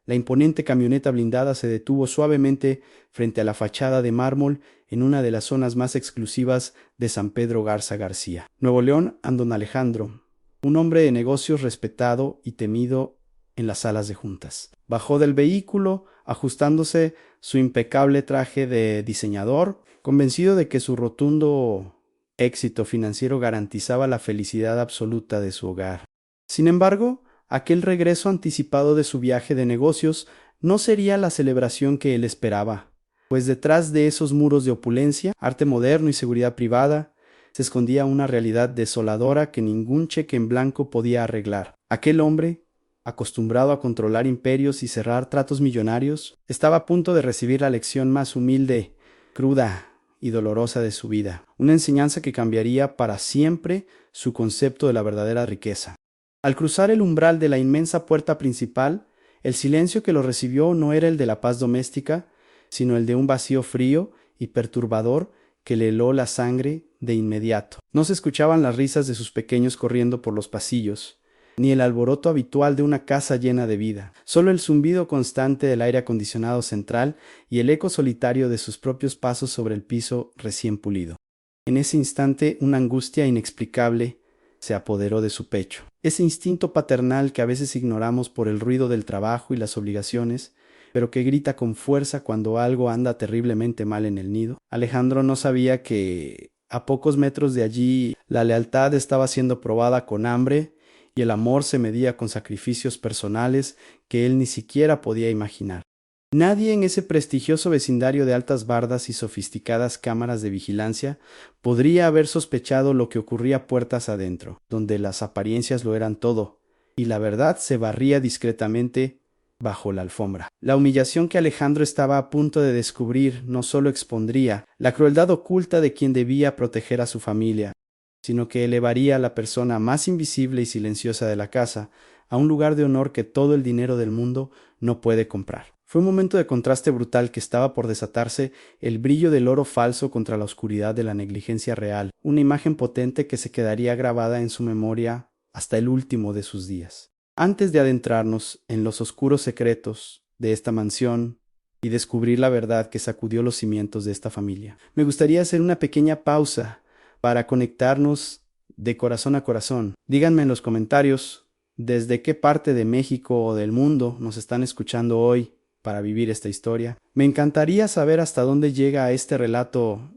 La imponente camioneta blindada se detuvo suavemente frente a la fachada de mármol en una de las zonas más exclusivas de San Pedro Garza García. Nuevo León, a don Alejandro, un hombre de negocios respetado y temido en las salas de juntas. Bajó del vehículo, ajustándose su impecable traje de diseñador, convencido de que su rotundo éxito financiero garantizaba la felicidad absoluta de su hogar. Sin embargo, aquel regreso anticipado de su viaje de negocios no sería la celebración que él esperaba, pues detrás de esos muros de opulencia, arte moderno y seguridad privada, se escondía una realidad desoladora que ningún cheque en blanco podía arreglar. Aquel hombre, acostumbrado a controlar imperios y cerrar tratos millonarios, estaba a punto de recibir la lección más humilde, cruda y dolorosa de su vida, una enseñanza que cambiaría para siempre su concepto de la verdadera riqueza. Al cruzar el umbral de la inmensa puerta principal, el silencio que lo recibió no era el de la paz doméstica, sino el de un vacío frío y perturbador que le heló la sangre de inmediato. No se escuchaban las risas de sus pequeños corriendo por los pasillos, ni el alboroto habitual de una casa llena de vida, solo el zumbido constante del aire acondicionado central y el eco solitario de sus propios pasos sobre el piso recién pulido. En ese instante una angustia inexplicable se apoderó de su pecho. Ese instinto paternal que a veces ignoramos por el ruido del trabajo y las obligaciones, pero que grita con fuerza cuando algo anda terriblemente mal en el nido. Alejandro no sabía que a pocos metros de allí la lealtad estaba siendo probada con hambre y el amor se medía con sacrificios personales que él ni siquiera podía imaginar. Nadie en ese prestigioso vecindario de altas bardas y sofisticadas cámaras de vigilancia podría haber sospechado lo que ocurría puertas adentro, donde las apariencias lo eran todo, y la verdad se barría discretamente bajo la alfombra. La humillación que Alejandro estaba a punto de descubrir no solo expondría la crueldad oculta de quien debía proteger a su familia, sino que elevaría a la persona más invisible y silenciosa de la casa a un lugar de honor que todo el dinero del mundo no puede comprar. Fue un momento de contraste brutal que estaba por desatarse el brillo del oro falso contra la oscuridad de la negligencia real, una imagen potente que se quedaría grabada en su memoria hasta el último de sus días. Antes de adentrarnos en los oscuros secretos de esta mansión y descubrir la verdad que sacudió los cimientos de esta familia, me gustaría hacer una pequeña pausa para conectarnos de corazón a corazón. Díganme en los comentarios desde qué parte de México o del mundo nos están escuchando hoy para vivir esta historia. Me encantaría saber hasta dónde llega este relato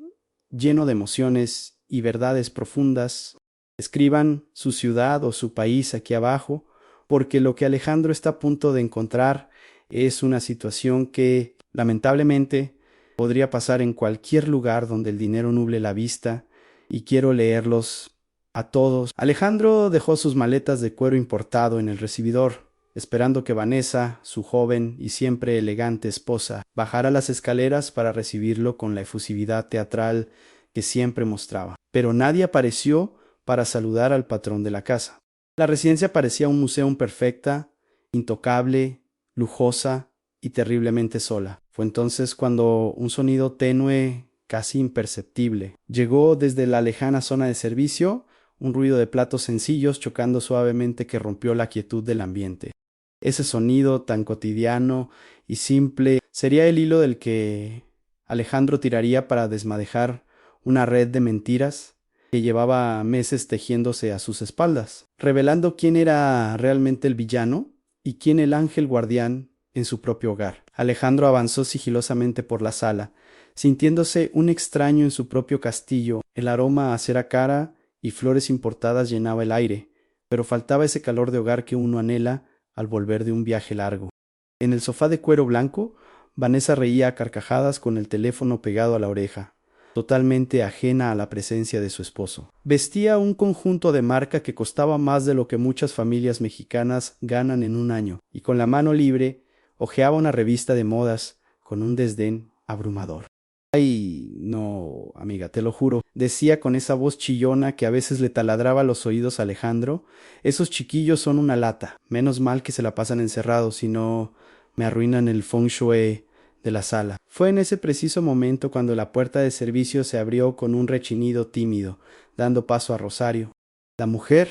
lleno de emociones y verdades profundas. Escriban su ciudad o su país aquí abajo, porque lo que Alejandro está a punto de encontrar es una situación que, lamentablemente, podría pasar en cualquier lugar donde el dinero nuble la vista, y quiero leerlos a todos. Alejandro dejó sus maletas de cuero importado en el recibidor, esperando que Vanessa, su joven y siempre elegante esposa, bajara las escaleras para recibirlo con la efusividad teatral que siempre mostraba. Pero nadie apareció para saludar al patrón de la casa. La residencia parecía un museo perfecta, intocable, lujosa y terriblemente sola. Fue entonces cuando un sonido tenue, casi imperceptible, llegó desde la lejana zona de servicio, un ruido de platos sencillos chocando suavemente que rompió la quietud del ambiente. Ese sonido tan cotidiano y simple sería el hilo del que Alejandro tiraría para desmadejar una red de mentiras que llevaba meses tejiéndose a sus espaldas, revelando quién era realmente el villano y quién el ángel guardián en su propio hogar. Alejandro avanzó sigilosamente por la sala, sintiéndose un extraño en su propio castillo. El aroma a cera cara y flores importadas llenaba el aire, pero faltaba ese calor de hogar que uno anhela al volver de un viaje largo. En el sofá de cuero blanco, Vanessa reía a carcajadas con el teléfono pegado a la oreja, totalmente ajena a la presencia de su esposo. Vestía un conjunto de marca que costaba más de lo que muchas familias mexicanas ganan en un año, y con la mano libre hojeaba una revista de modas con un desdén abrumador. Ay, no, amiga, te lo juro, decía con esa voz chillona que a veces le taladraba los oídos a Alejandro, esos chiquillos son una lata, menos mal que se la pasan encerrados, si no me arruinan el feng shui de la sala. Fue en ese preciso momento cuando la puerta de servicio se abrió con un rechinido tímido, dando paso a Rosario. La mujer,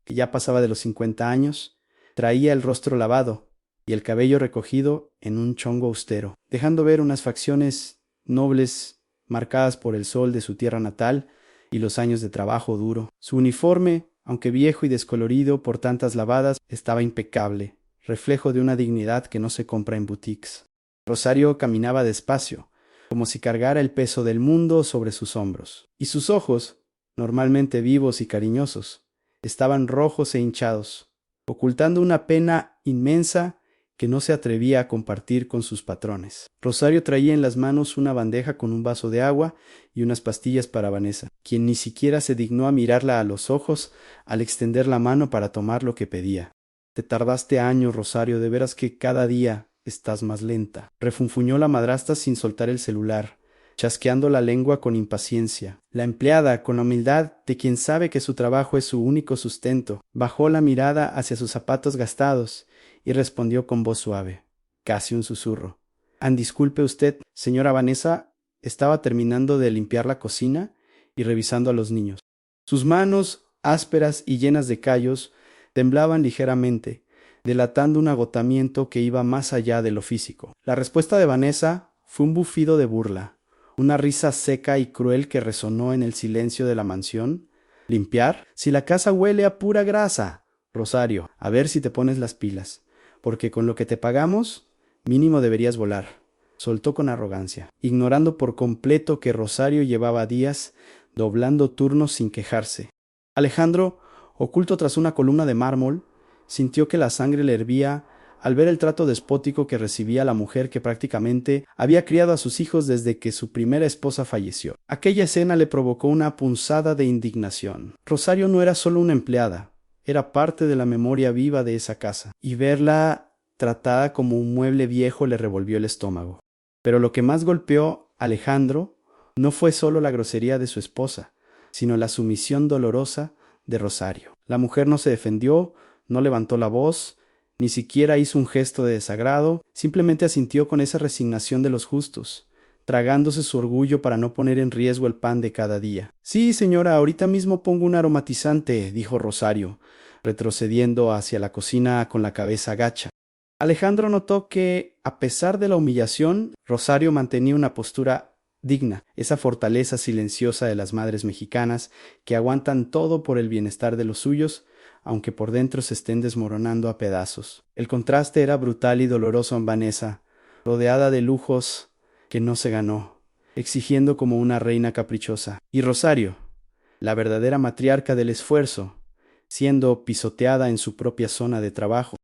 que ya pasaba de los 50 años, traía el rostro lavado, y el cabello recogido en un chongo austero, dejando ver unas facciones nobles marcadas por el sol de su tierra natal y los años de trabajo duro. Su uniforme, aunque viejo y descolorido por tantas lavadas, estaba impecable, reflejo de una dignidad que no se compra en boutiques. Rosario caminaba despacio, como si cargara el peso del mundo sobre sus hombros, y sus ojos, normalmente vivos y cariñosos, estaban rojos e hinchados, ocultando una pena inmensa que no se atrevía a compartir con sus patrones. Rosario traía en las manos una bandeja con un vaso de agua y unas pastillas para Vanessa, quien ni siquiera se dignó a mirarla a los ojos al extender la mano para tomar lo que pedía. Te tardaste años, Rosario, de veras que cada día estás más lenta, refunfuñó la madrastra sin soltar el celular, chasqueando la lengua con impaciencia. La empleada, con la humildad de quien sabe que su trabajo es su único sustento, bajó la mirada hacia sus zapatos gastados y respondió con voz suave, casi un susurro. Disculpe usted, señora Vanessa, estaba terminando de limpiar la cocina y revisando a los niños. Sus manos, ásperas y llenas de callos, temblaban ligeramente, delatando un agotamiento que iba más allá de lo físico. La respuesta de Vanessa fue un bufido de burla, una risa seca y cruel que resonó en el silencio de la mansión. ¿Limpiar? Si la casa huele a pura grasa. Rosario, a ver si te pones las pilas, porque con lo que te pagamos, mínimo deberías volar, soltó con arrogancia, ignorando por completo que Rosario llevaba días doblando turnos sin quejarse. Alejandro, oculto tras una columna de mármol, sintió que la sangre le hervía al ver el trato despótico que recibía la mujer que prácticamente había criado a sus hijos desde que su primera esposa falleció. Aquella escena le provocó una punzada de indignación. Rosario no era solo una empleada, era parte de la memoria viva de esa casa, y verla tratada como un mueble viejo le revolvió el estómago. Pero lo que más golpeó a Alejandro no fue solo la grosería de su esposa, sino la sumisión dolorosa de Rosario. La mujer no se defendió, no levantó la voz, ni siquiera hizo un gesto de desagrado, simplemente asintió con esa resignación de los justos, tragándose su orgullo para no poner en riesgo el pan de cada día. Sí, señora, ahorita mismo pongo un aromatizante, dijo Rosario, retrocediendo hacia la cocina con la cabeza gacha. Alejandro notó que, a pesar de la humillación, Rosario mantenía una postura digna, esa fortaleza silenciosa de las madres mexicanas que aguantan todo por el bienestar de los suyos, aunque por dentro se estén desmoronando a pedazos. El contraste era brutal y doloroso en Vanessa, rodeada de lujos que no se ganó, exigiendo como una reina caprichosa. Y Rosario, la verdadera matriarca del esfuerzo, siendo pisoteada en su propia zona de trabajo.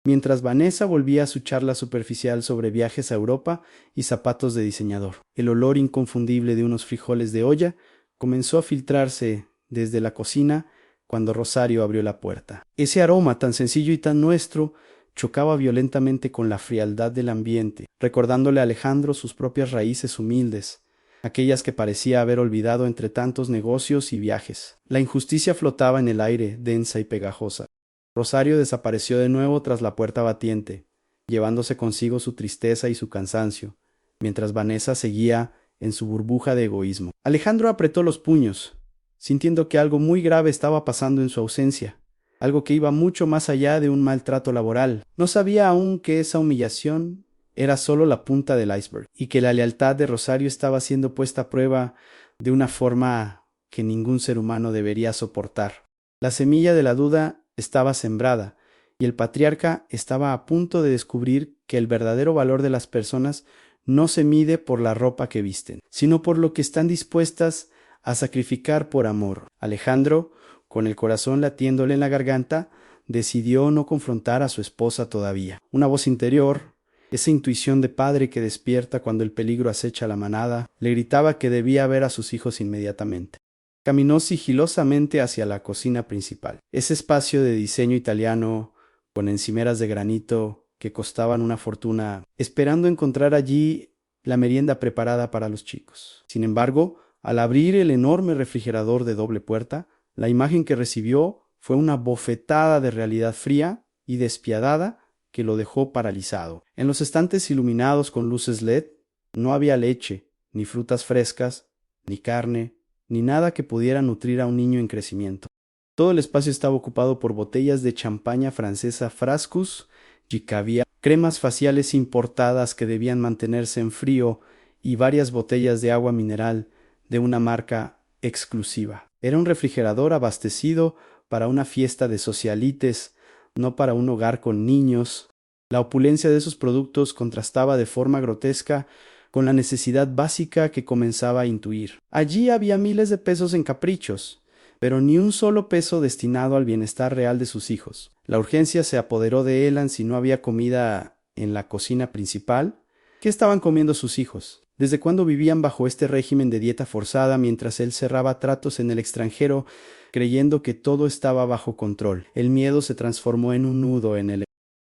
Mientras Vanessa volvía a su charla superficial sobre viajes a Europa y zapatos de diseñador. El olor inconfundible de unos frijoles de olla comenzó a filtrarse desde la cocina cuando Rosario abrió la puerta. Ese aroma tan sencillo y tan nuestro chocaba violentamente con la frialdad del ambiente, recordándole a Alejandro sus propias raíces humildes, aquellas que parecía haber olvidado entre tantos negocios y viajes. La injusticia flotaba en el aire, densa y pegajosa. Rosario desapareció de nuevo tras la puerta batiente, llevándose consigo su tristeza y su cansancio, mientras Vanessa seguía en su burbuja de egoísmo. Alejandro apretó los puños, sintiendo que algo muy grave estaba pasando en su ausencia, algo que iba mucho más allá de un maltrato laboral. No sabía aún que esa humillación era solo la punta del iceberg, y que la lealtad de Rosario estaba siendo puesta a prueba de una forma que ningún ser humano debería soportar. La semilla de la duda estaba sembrada, y el patriarca estaba a punto de descubrir que el verdadero valor de las personas no se mide por la ropa que visten, sino por lo que están dispuestas a sacrificar por amor. Alejandro, con el corazón latiéndole en la garganta, decidió no confrontar a su esposa todavía. Una voz interior, esa intuición de padre que despierta cuando el peligro acecha a la manada, le gritaba que debía ver a sus hijos inmediatamente. Caminó sigilosamente hacia la cocina principal, ese espacio de diseño italiano con encimeras de granito que costaban una fortuna, esperando encontrar allí la merienda preparada para los chicos. Sin embargo, al abrir el enorme refrigerador de doble puerta, la imagen que recibió fue una bofetada de realidad fría y despiadada que lo dejó paralizado. En los estantes iluminados con luces LED no había leche, ni frutas frescas, ni carne, ni nada que pudiera nutrir a un niño en crecimiento. Todo el espacio estaba ocupado por botellas de champaña francesa Frascus y caviar cremas faciales importadas que debían mantenerse en frío y varias botellas de agua mineral de una marca exclusiva. Era un refrigerador abastecido para una fiesta de socialites, no para un hogar con niños. La opulencia de esos productos contrastaba de forma grotesca con la necesidad básica que comenzaba a intuir. Allí había miles de pesos en caprichos, pero ni un solo peso destinado al bienestar real de sus hijos. La urgencia se apoderó de Elan si no había comida en la cocina principal. ¿Qué estaban comiendo sus hijos? ¿Desde cuándo vivían bajo este régimen de dieta forzada mientras él cerraba tratos en el extranjero, creyendo que todo estaba bajo control? El miedo se transformó en un nudo en el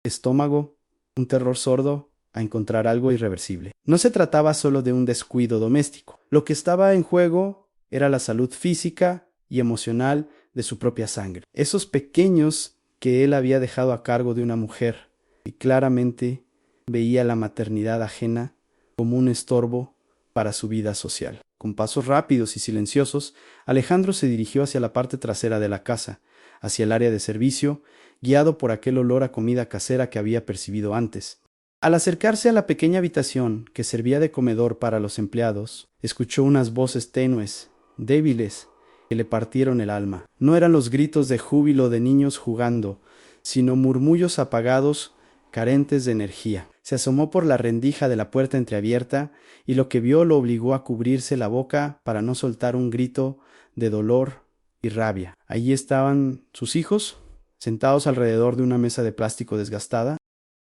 estómago, un terror sordo a encontrar algo irreversible. No se trataba solo de un descuido doméstico. Lo que estaba en juego era la salud física y emocional de su propia sangre. Esos pequeños que él había dejado a cargo de una mujer y claramente veía la maternidad ajena como un estorbo para su vida social. Con pasos rápidos y silenciosos, Alejandro se dirigió hacia la parte trasera de la casa, hacia el área de servicio, guiado por aquel olor a comida casera que había percibido antes. Al acercarse a la pequeña habitación que servía de comedor para los empleados, escuchó unas voces tenues, débiles, que le partieron el alma. No eran los gritos de júbilo de niños jugando, sino murmullos apagados, carentes de energía. Se asomó por la rendija de la puerta entreabierta y lo que vio lo obligó a cubrirse la boca para no soltar un grito de dolor y rabia. Allí estaban sus hijos, sentados alrededor de una mesa de plástico desgastada.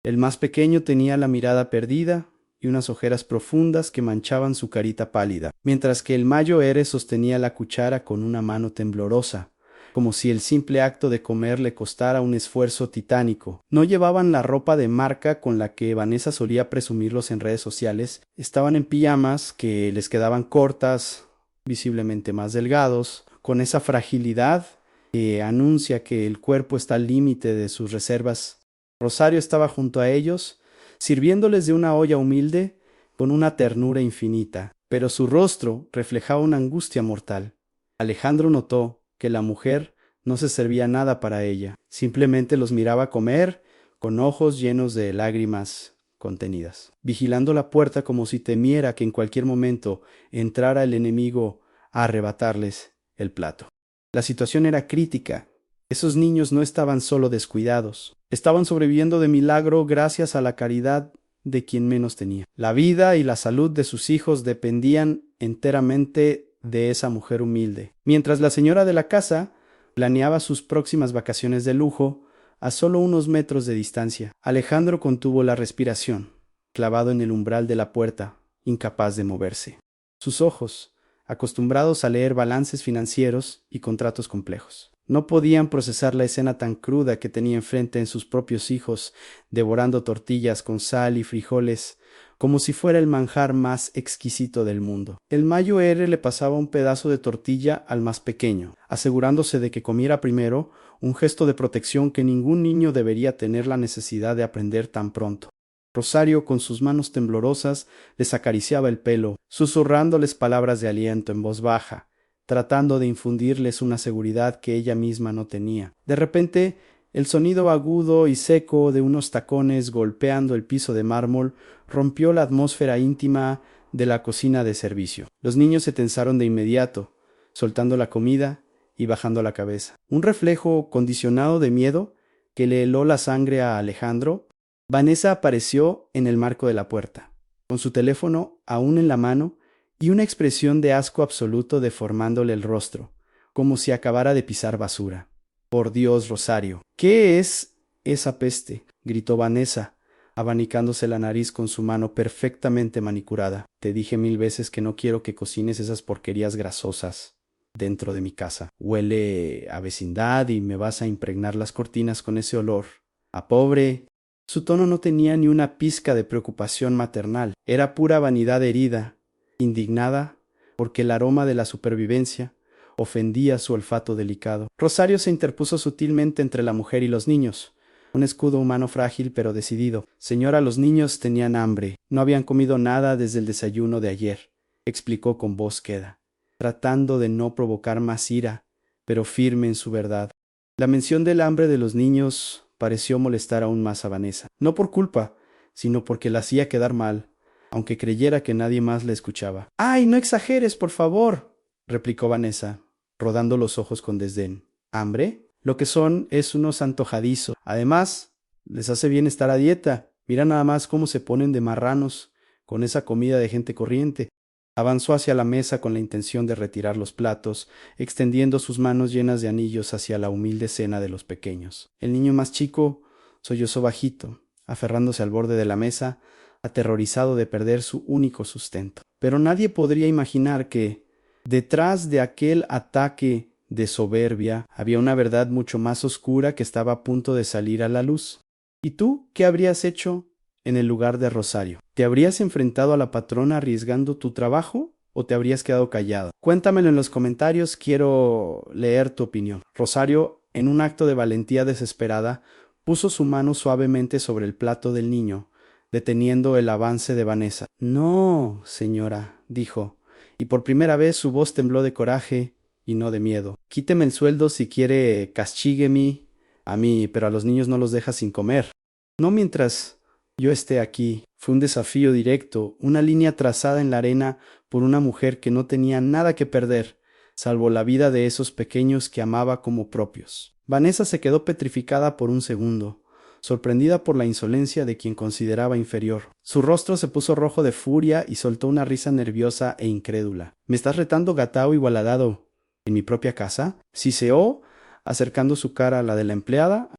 El más pequeño tenía la mirada perdida y unas ojeras profundas que manchaban su carita pálida, mientras que el mayo Eres sostenía la cuchara con una mano temblorosa, como si el simple acto de comer le costara un esfuerzo titánico. No llevaban la ropa de marca con la que Vanessa solía presumirlos en redes sociales, estaban en pijamas que les quedaban cortas, visiblemente más delgados, con esa fragilidad que anuncia que el cuerpo está al límite de sus reservas. Rosario estaba junto a ellos, sirviéndoles de una olla humilde con una ternura infinita, pero su rostro reflejaba una angustia mortal. Alejandro notó que la mujer no se servía nada para ella, simplemente los miraba comer con ojos llenos de lágrimas contenidas, vigilando la puerta como si temiera que en cualquier momento entrara el enemigo a arrebatarles el plato. La situación era crítica. Esos niños no estaban solo descuidados, estaban sobreviviendo de milagro gracias a la caridad de quien menos tenía. La vida y la salud de sus hijos dependían enteramente de esa mujer humilde. Mientras la señora de la casa planeaba sus próximas vacaciones de lujo a solo unos metros de distancia, Alejandro contuvo la respiración, clavado en el umbral de la puerta, incapaz de moverse. Sus ojos, acostumbrados a leer balances financieros y contratos complejos, no podían procesar la escena tan cruda que tenía enfrente en sus propios hijos, devorando tortillas con sal y frijoles, como si fuera el manjar más exquisito del mundo. El mayo R le pasaba un pedazo de tortilla al más pequeño, asegurándose de que comiera primero, un gesto de protección que ningún niño debería tener la necesidad de aprender tan pronto. Rosario, con sus manos temblorosas, les acariciaba el pelo, susurrándoles palabras de aliento en voz baja, tratando de infundirles una seguridad que ella misma no tenía. De repente, el sonido agudo y seco de unos tacones golpeando el piso de mármol rompió la atmósfera íntima de la cocina de servicio. Los niños se tensaron de inmediato, soltando la comida y bajando la cabeza. Un reflejo condicionado de miedo que le heló la sangre a Alejandro. Vanessa apareció en el marco de la puerta, con su teléfono aún en la mano y una expresión de asco absoluto deformándole el rostro, como si acabara de pisar basura. «Por Dios, Rosario, ¿qué es esa peste?», gritó Vanessa, abanicándose la nariz con su mano perfectamente manicurada. «Te dije 1000 veces que no quiero que cocines esas porquerías grasosas dentro de mi casa. Huele a vecindad y me vas a impregnar las cortinas con ese olor. A pobre». Su tono no tenía ni una pizca de preocupación maternal. Era pura vanidad herida, indignada porque el aroma de la supervivencia ofendía su olfato delicado. Rosario se interpuso sutilmente entre la mujer y los niños. Un escudo humano frágil pero decidido. «Señora, los niños tenían hambre. No habían comido nada desde el desayuno de ayer», explicó con voz queda, tratando de no provocar más ira, pero firme en su verdad. La mención del hambre de los niños pareció molestar aún más a Vanessa. No por culpa, sino porque la hacía quedar mal, aunque creyera que nadie más la escuchaba. ¡Ay, no exageres, por favor!, replicó Vanessa, rodando los ojos con desdén. ¿Hambre? Lo que son es unos antojadizos. Además, les hace bien estar a dieta. Mira nada más cómo se ponen de marranos con esa comida de gente corriente. Avanzó hacia la mesa con la intención de retirar los platos, extendiendo sus manos llenas de anillos hacia la humilde cena de los pequeños. El niño más chico sollozó bajito, aferrándose al borde de la mesa, aterrorizado de perder su único sustento. Pero nadie podría imaginar que, detrás de aquel ataque de soberbia, había una verdad mucho más oscura que estaba a punto de salir a la luz. ¿Y tú qué habrías hecho en el lugar de Rosario? ¿Te habrías enfrentado a la patrona arriesgando tu trabajo o te habrías quedado callado? Cuéntamelo en los comentarios, quiero leer tu opinión. Rosario, en un acto de valentía desesperada, puso su mano suavemente sobre el plato del niño, deteniendo el avance de Vanessa. No, señora, dijo, y por primera vez su voz tembló de coraje y no de miedo. Quíteme el sueldo si quiere, castígueme a mí, pero a los niños no los deja sin comer. No mientras yo esté aquí. Fue un desafío directo, una línea trazada en la arena por una mujer que no tenía nada que perder, salvo la vida de esos pequeños que amaba como propios. Vanessa se quedó petrificada por un segundo, sorprendida por la insolencia de quien consideraba inferior. Su rostro se puso rojo de furia y soltó una risa nerviosa e incrédula. ¿Me estás retando, gatao igualadado, en mi propia casa? Siseó, acercando su cara a la de la empleada.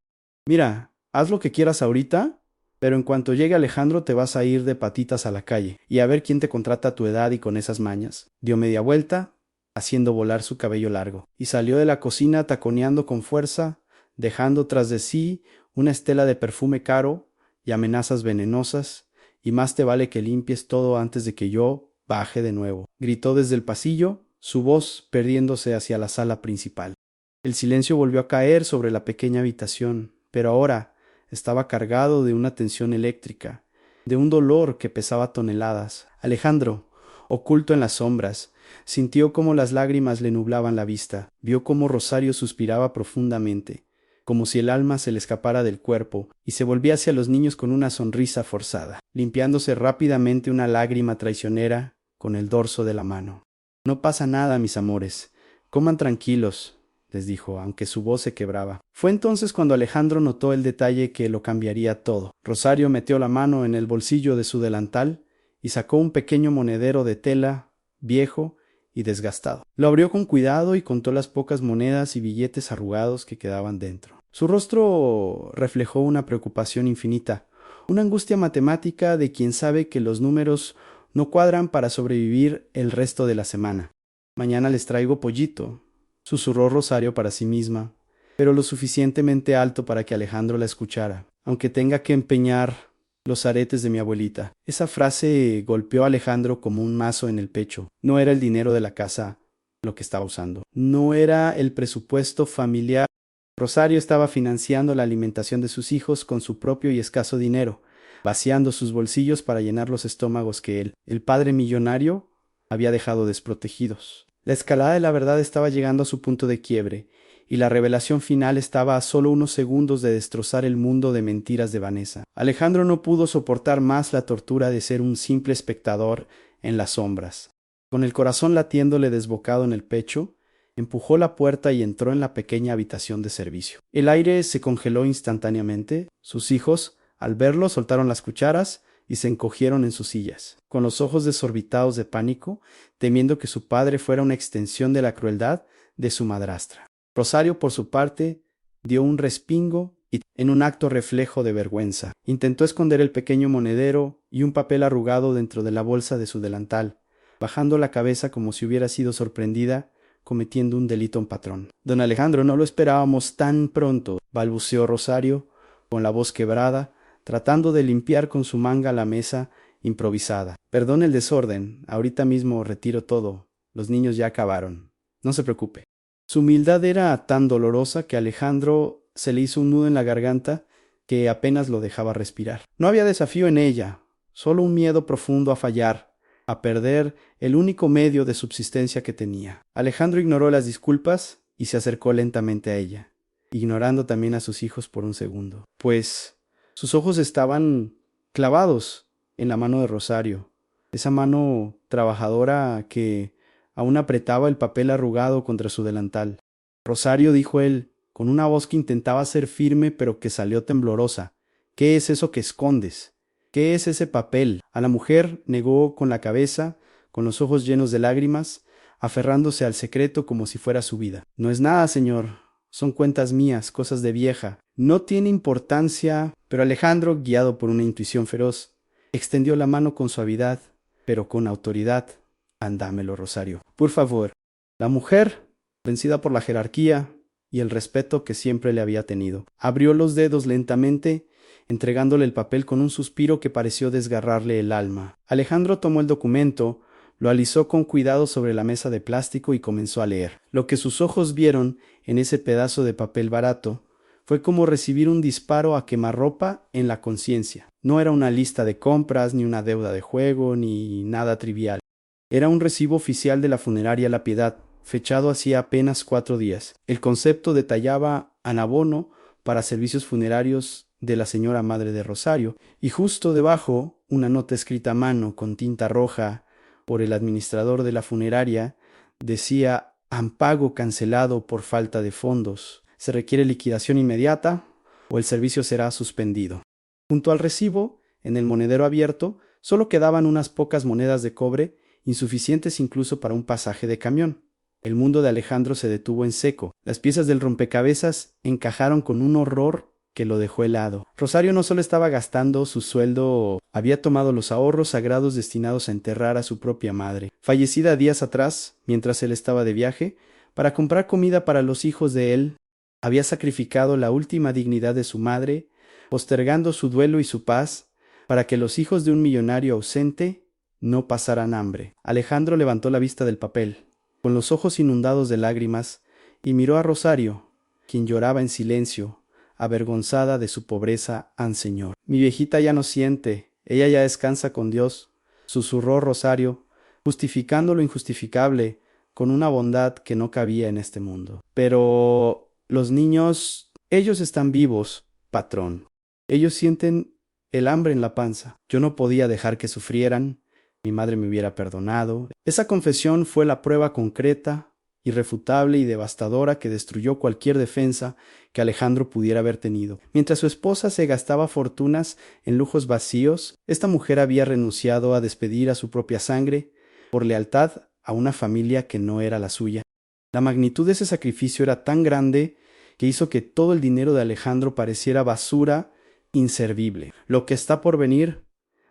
Mira, haz lo que quieras ahorita, pero en cuanto llegue Alejandro te vas a ir de patitas a la calle y a ver quién te contrata a tu edad y con esas mañas. Dio media vuelta, haciendo volar su cabello largo, y salió de la cocina taconeando con fuerza, dejando tras de sí una estela de perfume caro y amenazas venenosas, y más te vale que limpies todo antes de que yo baje de nuevo. Gritó desde el pasillo, su voz perdiéndose hacia la sala principal. El silencio volvió a caer sobre la pequeña habitación, pero ahora estaba cargado de una tensión eléctrica, de un dolor que pesaba toneladas. Alejandro, oculto en las sombras, sintió cómo las lágrimas le nublaban la vista, vio cómo Rosario suspiraba profundamente, como si el alma se le escapara del cuerpo, y se volvía hacia los niños con una sonrisa forzada, limpiándose rápidamente una lágrima traicionera con el dorso de la mano. No pasa nada, mis amores, coman tranquilos, les dijo, aunque su voz se quebraba. Fue entonces cuando Alejandro notó el detalle que lo cambiaría todo. Rosario metió la mano en el bolsillo de su delantal y sacó un pequeño monedero de tela, viejo y desgastado. Lo abrió con cuidado y contó las pocas monedas y billetes arrugados que quedaban dentro. Su rostro reflejó una preocupación infinita, una angustia matemática de quien sabe que los números no cuadran para sobrevivir el resto de la semana. Mañana les traigo pollito, susurró Rosario para sí misma, pero lo suficientemente alto para que Alejandro la escuchara, aunque tenga que empeñar los aretes de mi abuelita. Esa frase golpeó a Alejandro como un mazo en el pecho. No era el dinero de la casa lo que estaba usando. No era el presupuesto familiar. Rosario estaba financiando la alimentación de sus hijos con su propio y escaso dinero, vaciando sus bolsillos para llenar los estómagos que él, el padre millonario, había dejado desprotegidos. La escalada de la verdad estaba llegando a su punto de quiebre, y la revelación final estaba a solo unos segundos de destrozar el mundo de mentiras de Vanessa. Alejandro no pudo soportar más la tortura de ser un simple espectador en las sombras. Con el corazón latiéndole desbocado en el pecho, empujó la puerta y entró en la pequeña habitación de servicio. El aire se congeló instantáneamente. Sus hijos, al verlo, soltaron las cucharas y se encogieron en sus sillas, con los ojos desorbitados de pánico, temiendo que su padre fuera una extensión de la crueldad de su madrastra. Rosario, por su parte, dio un respingo y, en un acto reflejo de vergüenza, intentó esconder el pequeño monedero y un papel arrugado dentro de la bolsa de su delantal, bajando la cabeza como si hubiera sido sorprendida cometiendo un delito en patrón. Don Alejandro, no lo esperábamos tan pronto, balbuceó Rosario, con la voz quebrada, tratando de limpiar con su manga la mesa improvisada. Perdón el desorden, ahorita mismo retiro todo. Los niños ya acabaron. No se preocupe. Su humildad era tan dolorosa que a Alejandro se le hizo un nudo en la garganta que apenas lo dejaba respirar. No había desafío en ella, solo un miedo profundo a fallar, a perder el único medio de subsistencia que tenía. Alejandro ignoró las disculpas y se acercó lentamente a ella, ignorando también a sus hijos por un segundo, pues sus ojos estaban clavados en la mano de Rosario, esa mano trabajadora que aún apretaba el papel arrugado contra su delantal. Rosario, dijo él, con una voz que intentaba ser firme pero que salió temblorosa, ¿qué es eso que escondes? ¿Qué es ese papel? A la mujer negó con la cabeza, con los ojos llenos de lágrimas, aferrándose al secreto como si fuera su vida. No es nada, señor. Son cuentas mías, cosas de vieja. No tiene importancia. Pero Alejandro, guiado por una intuición feroz, extendió la mano con suavidad, pero con autoridad. Andámelo, Rosario. Por favor. La mujer, vencida por la jerarquía y el respeto que siempre le había tenido, abrió los dedos lentamente, entregándole el papel con un suspiro que pareció desgarrarle el alma. Alejandro tomó el documento, lo alisó con cuidado sobre la mesa de plástico y comenzó a leer. Lo que sus ojos vieron en ese pedazo de papel barato fue como recibir un disparo a quemarropa en la conciencia. No era una lista de compras, ni una deuda de juego, ni nada trivial. Era un recibo oficial de la funeraria La Piedad, fechado hacía apenas 4 días. El concepto detallaba an abono para servicios funerarios de la señora Madre de Rosario, y justo debajo una nota escrita a mano con tinta roja por el administrador de la funeraria decía: «Ampago cancelado por falta de fondos. Se requiere liquidación inmediata o el servicio será suspendido». Junto al recibo, en el monedero abierto, solo quedaban unas pocas monedas de cobre, insuficientes incluso para un pasaje de camión. El mundo de Alejandro se detuvo en seco. Las piezas del rompecabezas encajaron con un horror que lo dejó helado. Rosario no solo estaba gastando su sueldo, había tomado los ahorros sagrados destinados a enterrar a su propia madre, fallecida días atrás, mientras él estaba de viaje, para comprar comida para los hijos de él. Había sacrificado la última dignidad de su madre, postergando su duelo y su paz, para que los hijos de un millonario ausente no pasaran hambre. Alejandro levantó la vista del papel, con los ojos inundados de lágrimas, y miró a Rosario, quien lloraba en silencio, avergonzada de su pobreza an Señor. «Mi viejita ya no siente, ella ya descansa con Dios», susurró Rosario, justificando lo injustificable con una bondad que no cabía en este mundo. «Pero los niños, ellos están vivos, patrón. Ellos sienten el hambre en la panza. Yo no podía dejar que sufrieran. Mi madre me hubiera perdonado». Esa confesión fue la prueba concreta, irrefutable y devastadora que destruyó cualquier defensa que Alejandro pudiera haber tenido. Mientras su esposa se gastaba fortunas en lujos vacíos, esta mujer había renunciado a despedir a su propia sangre por lealtad a una familia que no era la suya. La magnitud de ese sacrificio era tan grande que hizo que todo el dinero de Alejandro pareciera basura inservible. Lo que está por venir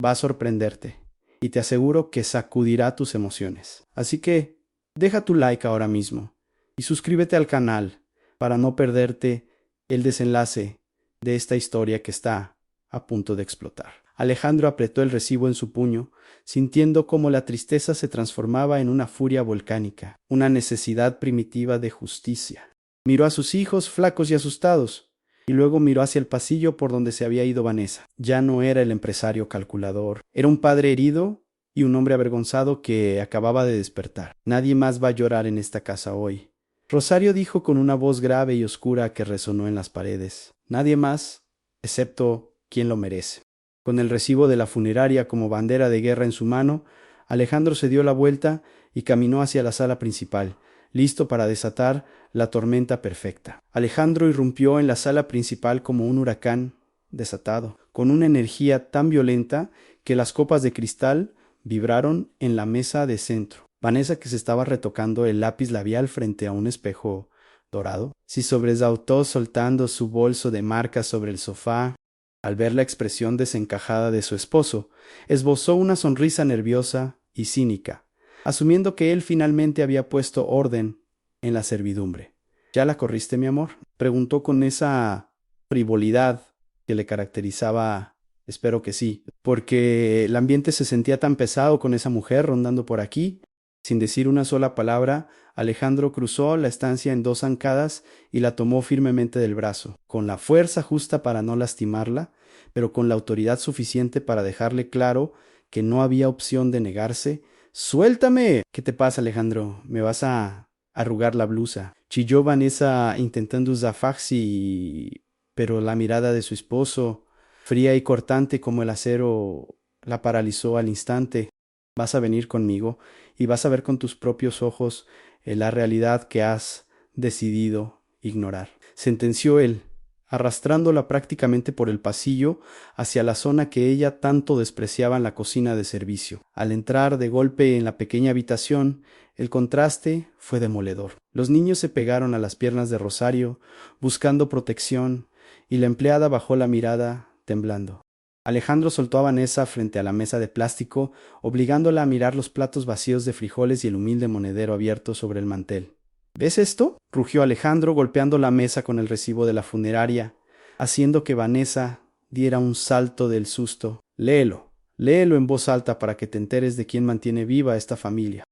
va a sorprenderte, y te aseguro que sacudirá tus emociones. Así que deja tu like ahora mismo y suscríbete al canal para no perderte el desenlace de esta historia que está a punto de explotar. Alejandro apretó el recibo en su puño, sintiendo cómo la tristeza se transformaba en una furia volcánica, una necesidad primitiva de justicia. Miró a sus hijos flacos y asustados, y luego miró hacia el pasillo por donde se había ido Vanessa. Ya no era el empresario calculador, era un padre herido y un hombre avergonzado que acababa de despertar. «Nadie más va a llorar en esta casa hoy», Rosario dijo con una voz grave y oscura que resonó en las paredes. «Nadie más, excepto quien lo merece». Con el recibo de la funeraria como bandera de guerra en su mano, Alejandro se dio la vuelta y caminó hacia la sala principal, listo para desatar la tormenta perfecta. Alejandro irrumpió en la sala principal como un huracán desatado, con una energía tan violenta que las copas de cristal vibraron en la mesa de centro. Vanessa, que se estaba retocando el lápiz labial frente a un espejo dorado, se sobresaltó soltando su bolso de marcas sobre el sofá. Al ver la expresión desencajada de su esposo, esbozó una sonrisa nerviosa y cínica, asumiendo que él finalmente había puesto orden en la servidumbre. «¿Ya la corriste, mi amor?», preguntó con esa frivolidad que le caracterizaba. «Espero que sí, porque el ambiente se sentía tan pesado con esa mujer rondando por aquí». Sin decir una sola palabra, Alejandro cruzó la estancia en 2 zancadas y la tomó firmemente del brazo, con la fuerza justa para no lastimarla, pero con la autoridad suficiente para dejarle claro que no había opción de negarse. «¡Suéltame!». «¿Qué te pasa, Alejandro? ¿Me vas a arrugar la blusa?», chilló Vanessa intentando zafarse, pero la mirada de su esposo Fría y cortante como el acero, la paralizó al instante. Vas a venir conmigo y vas a ver con tus propios ojos la realidad que has decidido ignorar, sentenció él, arrastrándola prácticamente por el pasillo hacia la zona que ella tanto despreciaba en la cocina de servicio. Al entrar de golpe en la pequeña habitación, el contraste fue demoledor. Los niños se pegaron a las piernas de Rosario, buscando protección, y la empleada bajó la mirada, temblando. Alejandro soltó a Vanessa frente a la mesa de plástico, obligándola a mirar los platos vacíos de frijoles y el humilde monedero abierto sobre el mantel. ¿Ves esto?, rugió Alejandro, golpeando la mesa con el recibo de la funeraria, haciendo que Vanessa diera un salto del susto. Léelo en voz alta para que te enteres de quién mantiene viva a esta familia.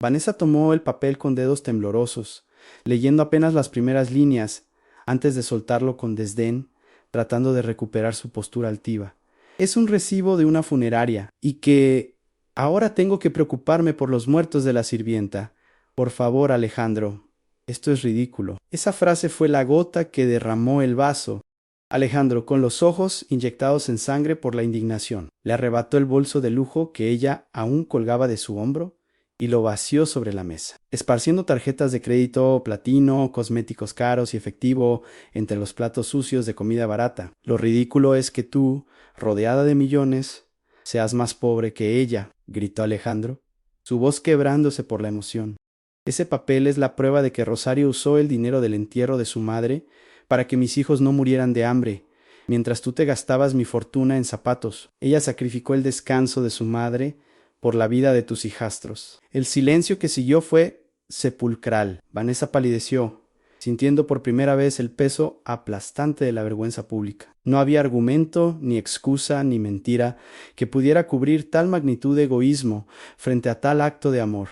Vanessa tomó el papel con dedos temblorosos, leyendo apenas las primeras líneas, antes de soltarlo con desdén, tratando de recuperar su postura altiva. Es un recibo de una funeraria, y que ahora tengo que preocuparme por los muertos de la sirvienta. Por favor, Alejandro, esto es ridículo. Esa frase fue la gota que derramó el vaso. Alejandro, con los ojos inyectados en sangre por la indignación, le arrebató el bolso de lujo que ella aún colgaba de su hombro y lo vació sobre la mesa, esparciendo tarjetas de crédito, platino, cosméticos caros y efectivo entre los platos sucios de comida barata. Lo ridículo es que tú, rodeada de millones, seas más pobre que ella, gritó Alejandro, su voz quebrándose por la emoción. Ese papel es la prueba de que Rosario usó el dinero del entierro de su madre para que mis hijos no murieran de hambre, mientras tú te gastabas mi fortuna en zapatos. Ella sacrificó el descanso de su madre por la vida de tus hijastros. El silencio que siguió fue sepulcral. Vanessa palideció, sintiendo por primera vez el peso aplastante de la vergüenza pública. No había argumento, ni excusa, ni mentira que pudiera cubrir tal magnitud de egoísmo frente a tal acto de amor.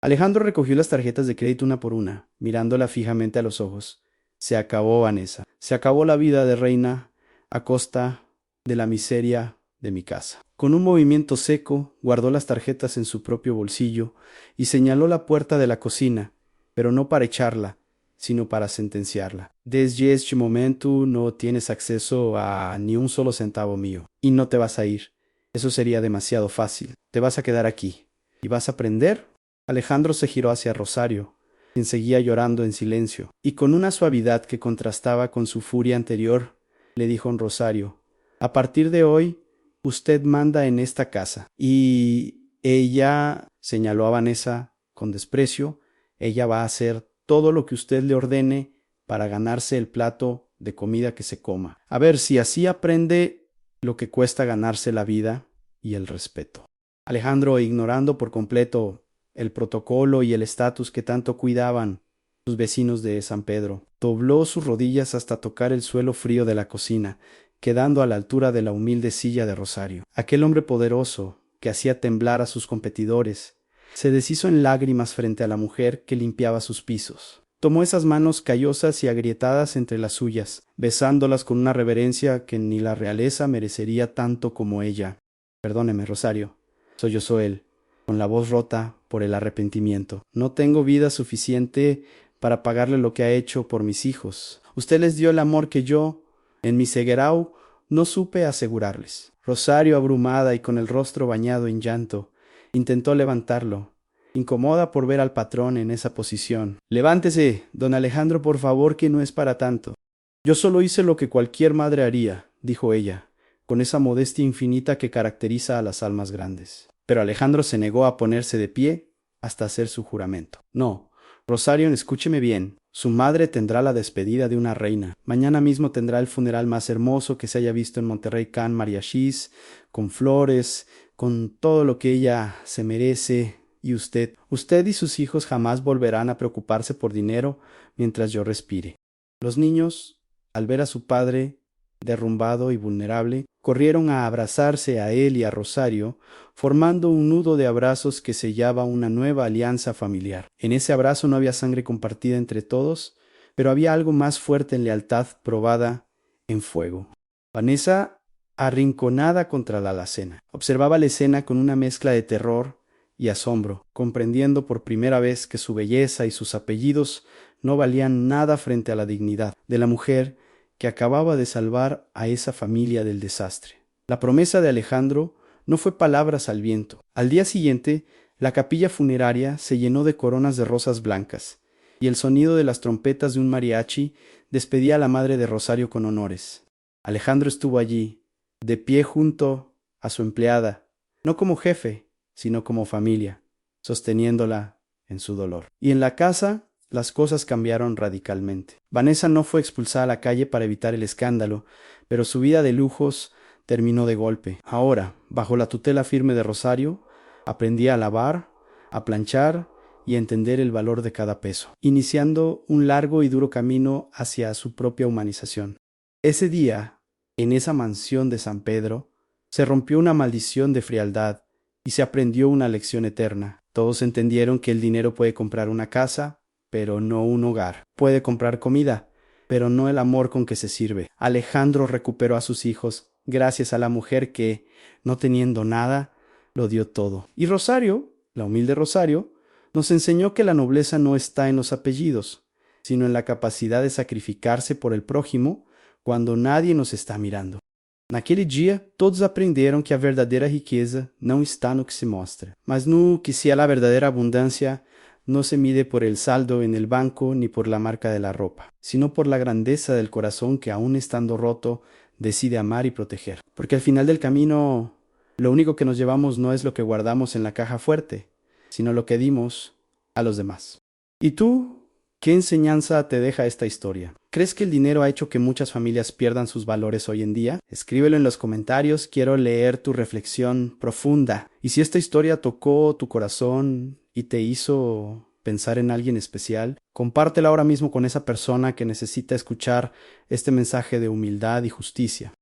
Alejandro recogió las tarjetas de crédito una por una, mirándola fijamente a los ojos. Se acabó, Vanessa. Se acabó la vida de reina a costa de la miseria de mi casa. Con un movimiento seco, guardó las tarjetas en su propio bolsillo y señaló la puerta de la cocina, pero no para echarla, sino para sentenciarla. Desde este momento no tienes acceso a ni un solo centavo mío, y no te vas a ir. Eso sería demasiado fácil. Te vas a quedar aquí. ¿Y vas a aprender? Alejandro se giró hacia Rosario, quien seguía llorando en silencio, y con una suavidad que contrastaba con su furia anterior, le dijo en Rosario: a partir de hoy, usted manda en esta casa. Y ella, señaló a Vanessa con desprecio, ella va a hacer todo lo que usted le ordene para ganarse el plato de comida que se coma. A ver si así aprende lo que cuesta ganarse la vida y el respeto. Alejandro, ignorando por completo el protocolo y el estatus que tanto cuidaban sus vecinos de San Pedro, dobló sus rodillas hasta tocar el suelo frío de la cocina, quedando a la altura de la humilde silla de Rosario. Aquel hombre poderoso, que hacía temblar a sus competidores, se deshizo en lágrimas frente a la mujer que limpiaba sus pisos. Tomó esas manos callosas y agrietadas entre las suyas, besándolas con una reverencia que ni la realeza merecería tanto como ella. Perdóneme, Rosario, sollozó él, con la voz rota por el arrepentimiento. No tengo vida suficiente para pagarle lo que ha hecho por mis hijos. Usted les dio el amor que yo, en mi ceguerao, no supe asegurarles. Rosario, abrumada y con el rostro bañado en llanto, intentó levantarlo, incómoda por ver al patrón en esa posición. Levántese, don Alejandro, por favor, que no es para tanto. Yo solo hice lo que cualquier madre haría, dijo ella, con esa modestia infinita que caracteriza a las almas grandes. Pero Alejandro se negó a ponerse de pie hasta hacer su juramento. No, Rosario, escúcheme bien. Su madre tendrá la despedida de una reina. Mañana mismo tendrá el funeral más hermoso que se haya visto en Monterrey Can Mariachis, con flores, con todo lo que ella se merece. Y usted y sus hijos jamás volverán a preocuparse por dinero mientras yo respire. Los niños, al ver a su padre derrumbado y vulnerable, corrieron a abrazarse a él y a Rosario, formando un nudo de abrazos que sellaba una nueva alianza familiar. En ese abrazo no había sangre compartida entre todos, pero había algo más fuerte en lealtad probada en fuego. Vanessa, arrinconada contra la alacena, observaba la escena con una mezcla de terror y asombro, comprendiendo por primera vez que su belleza y sus apellidos no valían nada frente a la dignidad de la mujer que acababa de salvar a esa familia del desastre. La promesa de Alejandro no fue palabras al viento. Al día siguiente, la capilla funeraria se llenó de coronas de rosas blancas, y el sonido de las trompetas de un mariachi despedía a la madre de Rosario con honores. Alejandro estuvo allí, de pie junto a su empleada, no como jefe, sino como familia, sosteniéndola en su dolor. Y en la casa, las cosas cambiaron radicalmente. Vanessa no fue expulsada a la calle para evitar el escándalo, pero su vida de lujos terminó de golpe. Ahora, bajo la tutela firme de Rosario, aprendía a lavar, a planchar y a entender el valor de cada peso, iniciando un largo y duro camino hacia su propia humanización. Ese día, en esa mansión de San Pedro, se rompió una maldición de frialdad y se aprendió una lección eterna. Todos entendieron que el dinero puede comprar una casa, pero no un hogar. Puede comprar comida, pero no el amor con que se sirve. Alejandro recuperó a sus hijos gracias a la mujer que, no teniendo nada, lo dio todo. Y Rosario, la humilde Rosario, nos enseñó que la nobleza no está en los apellidos, sino en la capacidade de sacrificar-se por el prójimo quando nadie nos está mirando. Naquele dia, todos aprenderam que a verdadeira riqueza não está no que se mostra, mas no que se a verdadeira abundância no se mide por el saldo en el banco ni por la marca de la ropa, sino por la grandeza del corazón que aún estando roto decide amar y proteger. Porque al final del camino, lo único que nos llevamos no es lo que guardamos en la caja fuerte, sino lo que dimos a los demás. ¿Y tú? ¿Qué enseñanza te deja esta historia? ¿Crees que el dinero ha hecho que muchas familias pierdan sus valores hoy en día? Escríbelo en los comentarios, quiero leer tu reflexión profunda. Y si esta historia tocó tu corazón y te hizo pensar en alguien especial, compártela ahora mismo con esa persona que necesita escuchar este mensaje de humildad y justicia.